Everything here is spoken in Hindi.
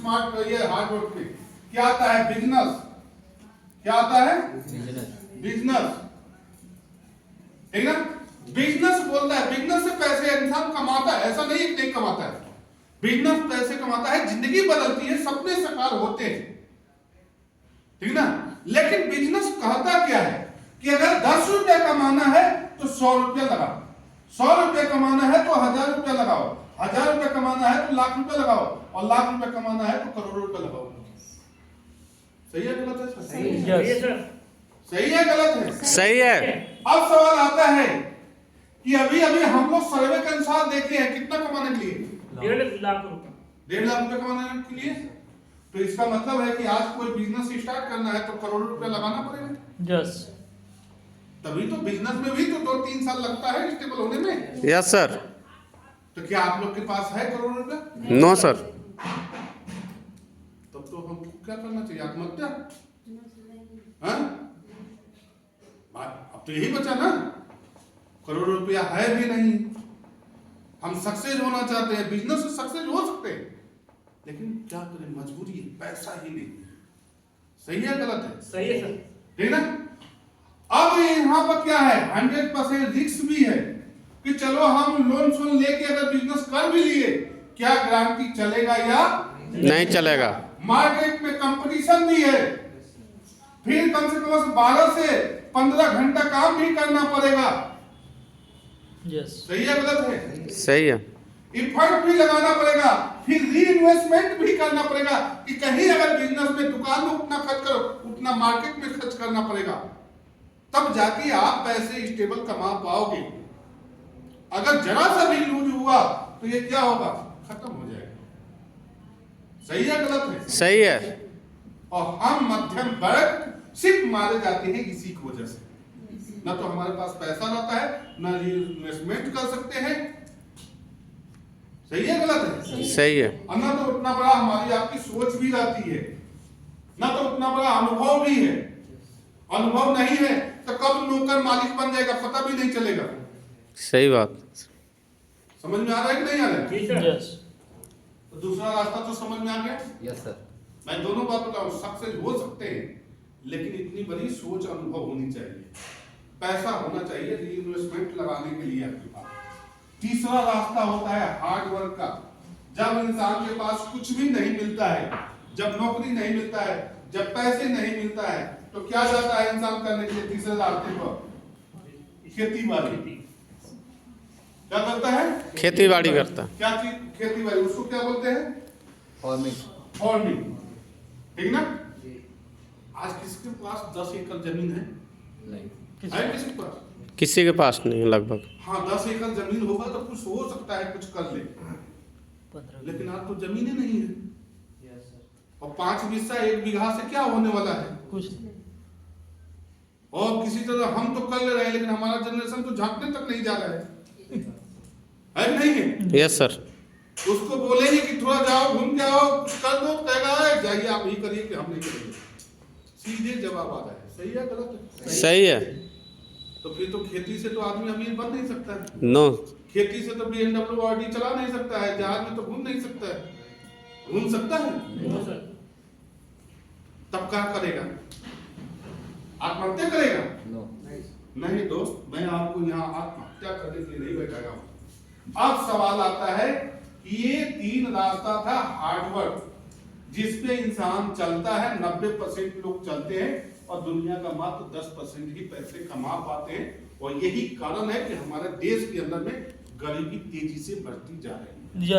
स्मार्ट ये हार्ड वर्क में क्या आता है? बिजनेस। क्या आता है? बिजनेस। ठीक ना? बिजनेस बोलता है, बिजनेस से पैसे इंसान कमाता है, ऐसा नहीं नहीं कमाता है। बिजनेस पैसे कमाता है, जिंदगी बदलती है, सपने साकार होते हैं, ठीक ना? लेकिन बिजनेस कहता क्या है कि अगर 10 रुपया कमाना है तो 100 रुपया लगाओ, 100 रुपया कमाना है तो 1000 रुपया लगाओ, 1000 रुपया कमाना है तो लाख रुपया लगाओ, और लाख रुपया कमाना है तो करोड़ों रुपया लगाओ। सही है गलत है? सही है सर। सही है गलत है? सही है। अब सवाल आता है कि अभी अभी हम लोग सर्वे के अनुसार देखे हैं कितना कमाने के लिए? 1.5 लाख रुपए। 1.5 लाख रुपए कमाने के लिए। तो इसका मतलब है कि आज कोई बिजनेस स्टार्ट करना है तो करोड़ों रुपए लगाना पड़ेगा। यस। तभी तो बिजनेस में भी तो 2-3 साल लगता है स्टेबल होने में। Yes sir. तो क्या आप लोग के पास है करोड़ों रुपए? No sir. तब तो हमको क्या करना चाहिए? आत्महत्या? हाँ? अब तो यही बचा ना, करोड़ों रुपया है भी नहीं, हम सक्सेस होना चाहते हैं, बिजनेस से सक्सेस हो सकते हैं, लेकिन क्या करें, मजबूरी है, पैसा ही नहीं। सही है गलत है? सही है सर। ठीक ना? अब यहाँ पर क्या है, 100% रिस्क भी है कि चलो हम लोन सोन लेके अगर बिजनेस कर भी लिए, क्या गारंटी चलेगा या नहीं चलेगा। मार्केट में कंपटीशन भी है, फिर कम से कम 12 से 15 घंटा काम भी करना पड़ेगा। यस। सही है गलत है? सही है। इफर्ट भी लगाना पड़ेगा, फिर री इन्वेस्टमेंट भी करना पड़ेगा कि कहीं अगर बिजनेस में दुकान में उतना खर्च करो उतना मार्केट में खर्च करना पड़ेगा, तब जाके आप पैसे स्टेबल कमा पाओगे। अगर जरा सा भी लूज हुआ तो ये क्या होगा? खत्म हो जाएगा। सही है गलत है? सही है। और हम मध्यम वर्ग सिर्फ मारे जाते हैं इसी की वजह से, ना तो हमारे पास पैसा रहता है, ना इन्वेस्टमेंट कर सकते हैं। सही है गलत है? सही है। और ना तो उतना बड़ा हमारी आपकी सोच भी रहती है, ना तो उतना बड़ा अनुभव भी है। अनुभव नहीं है तो कब नौकर मालिक बन जाएगा पता भी नहीं चलेगा। सही बात। समझ में आ रहा है कि नहीं आ रहा है? यस। तो दूसरा रास्ता तो समझ में आ गया। Yes sir. मैं दोनों बात बताऊं, सक्सेस हो सकते हैं, लेकिन इतनी बड़ी सोच अनुभव होनी चाहिए, पैसा होना चाहिए री इन्वेस्टमेंट लगाने के लिए आपके पास। तीसरा रास्ता होता है हार्ड वर्क का। जब इंसान के पास कुछ भी नहीं मिलता है, जब नौकरी नहीं मिलता है, जब पैसे नहीं मिलता है, तो क्या जाता है इंसान करने के लिए तीसरे रास्ते पर? खेती बाड़ी। क्या करता है? खेती बाड़ी करता। क्या चीज? खेती बाड़ी। उसको क्या बोलते हैं? फार्मिंग। फार्मिंग। ठीक ना? आज किसके पास 10 एकड़ जमीन है? नहीं। है किसी के पास? किसी के पास नहीं है लगभग। हाँ, 10 एकड़ जमीन होगा तो कुछ हो सकता है, कुछ कर ले, लेकिन आज तो जमीन ही नहीं है। और 5 बिस्सा 1 बीघा से क्या होने वाला है? कुछ नहीं। और किसी तरह हम तो कर ले रहे हैं, लेकिन हमारा जनरेशन तो झांकने तक नहीं जा रहा है कि नहीं है? Yes sir. उसको बोलेंगे कि थोड़ा जाओ घूम के आओ, कुछ कर दो, कहेगा जाइए आप ही करिए कि हम नहीं करेंगे। सीधे जवाब आ रहा है। सही है गलत है? सही है। तो फिर तो खेती से तो आदमी अमीर बन नहीं सकता है। नो। खेती से तो BMW ऑडी चला नहीं सकता है, जहाज में तो घूम नहीं सकता है। घूम सकता है? No sir. तब क्या करेगा? आत्महत्या करेगा? नो। नहीं दोस्त, मैं आपको यहाँ आत्महत्या करने के लिए नहीं बैठाया हूँ। अब सवाल आता है कि ये 3 रास्ता था हार्ड वर्क, जिसपे इंसान चलता है, 90% लोग चलते हैं और दुनिया का मात्र 10% ही पैसे कमा पाते हैं। और यही कारण है कि हमारे देश के अंदर में गरीबी तेजी से बढ़ती जा रही है।